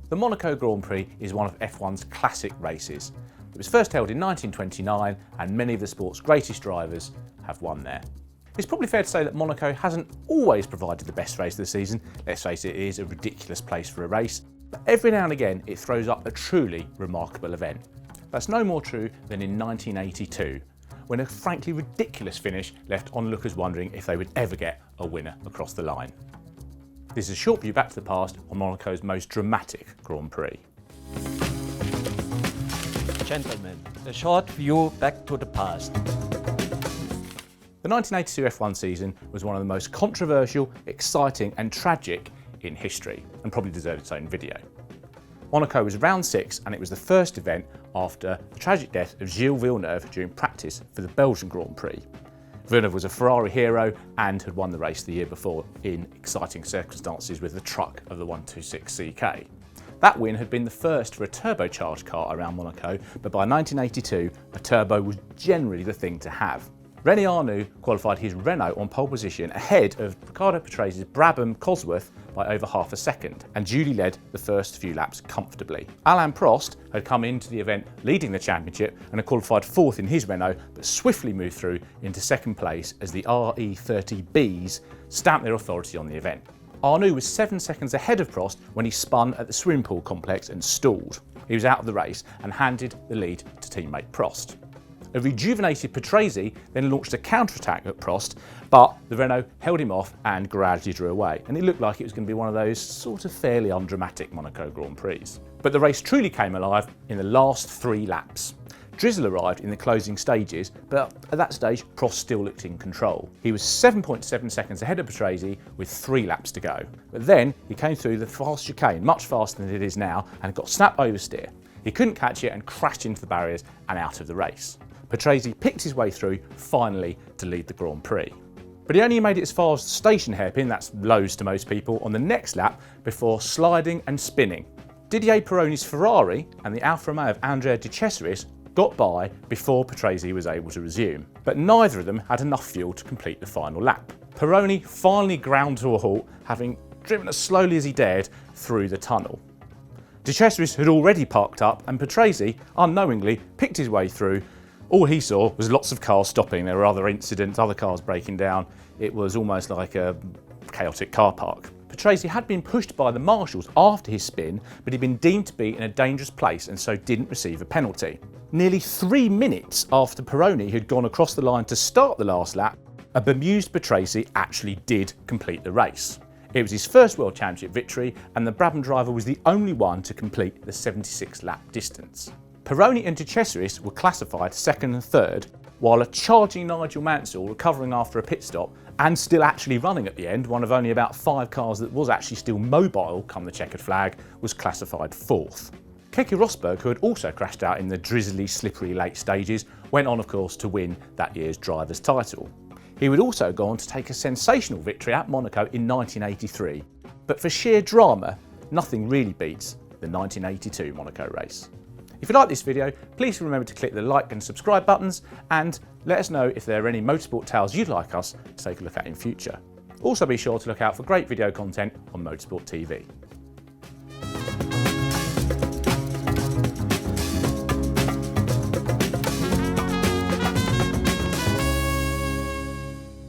The Monaco Grand Prix is one of F1's classic races. It was first held in 1929 and many of the sport's greatest drivers have won there. It's probably fair to say that Monaco hasn't always provided the best race of the season. Let's face it, it is a ridiculous place for a race. But every now and again it throws up a truly remarkable event. That's no more true than in 1982, when a frankly ridiculous finish left onlookers wondering if they would ever get a winner across the line. This is a short view back to the past on Monaco's most dramatic Grand Prix. Gentlemen, a short view back to the past. The 1982 F1 season was one of the most controversial, exciting and tragic in history, and probably deserved its own video. Monaco was round 6 and it was the first event after the tragic death of Gilles Villeneuve during practice for the Belgian Grand Prix. Villeneuve was a Ferrari hero and had won the race the year before in exciting circumstances with the truck of the 126CK. That win had been the first for a turbocharged car around Monaco, but by 1982 a turbo was generally the thing to have. René Arnoux qualified his Renault on pole position ahead of Riccardo Patrese' Brabham Cosworth by over half a second, and duly led the first few laps comfortably. Alain Prost had come into the event leading the championship and had qualified 4th in his Renault, but swiftly moved through into 2nd place as the RE30Bs stamped their authority on the event. Arnoux was 7 seconds ahead of Prost when he spun at the swimming pool complex and stalled. He was out of the race and handed the lead to teammate Prost. A rejuvenated Patrese then launched a counterattack at Prost, but the Renault held him off and gradually drew away, and it looked like it was going to be one of those sort of fairly undramatic Monaco Grand Prix. But the race truly came alive in the last 3 laps. Drizzle arrived in the closing stages, but at that stage Prost still looked in control. He was 7.7 seconds ahead of Patrese with 3 laps to go. But then he came through the fast chicane, much faster than it is now, and got snap oversteer. He couldn't catch it and crashed into the barriers and out of the race. Patrese picked his way through, finally, to lead the Grand Prix. But he only made it as far as the station hairpin, that's lows to most people, on the next lap before sliding and spinning. Didier Pironi's Ferrari and the Alfa Romeo of Andrea De Cesaris got by before Patrese was able to resume. But neither of them had enough fuel to complete the final lap. Pironi finally ground to a halt, having driven as slowly as he dared through the tunnel. De Cesaris had already parked up and Patrese, unknowingly, picked his way through. All he saw was lots of cars stopping. There were other incidents, other cars breaking down. It was almost like a chaotic car park. Patrese had been pushed by the marshals after his spin, but he'd been deemed to be in a dangerous place and so didn't receive a penalty. Nearly 3 minutes after Pironi had gone across the line to start the last lap, a bemused Patrese actually did complete the race. It was his first World Championship victory, and the Brabham driver was the only one to complete the 76-lap distance. Pironi and De Cesaris were classified 2nd and 3rd, while a charging Nigel Mansell, recovering after a pit stop and still actually running at the end, one of only about 5 cars that was actually still mobile come the checkered flag, was classified 4th. Keke Rosberg, who had also crashed out in the drizzly, slippery late stages, went on of course to win that year's driver's title. He would also go on to take a sensational victory at Monaco in 1983, but for sheer drama, nothing really beats the 1982 Monaco race. If you like this video, please remember to click the like and subscribe buttons and let us know if there are any motorsport tales you'd like us to take a look at in future. Also be sure to look out for great video content on Motorsport TV.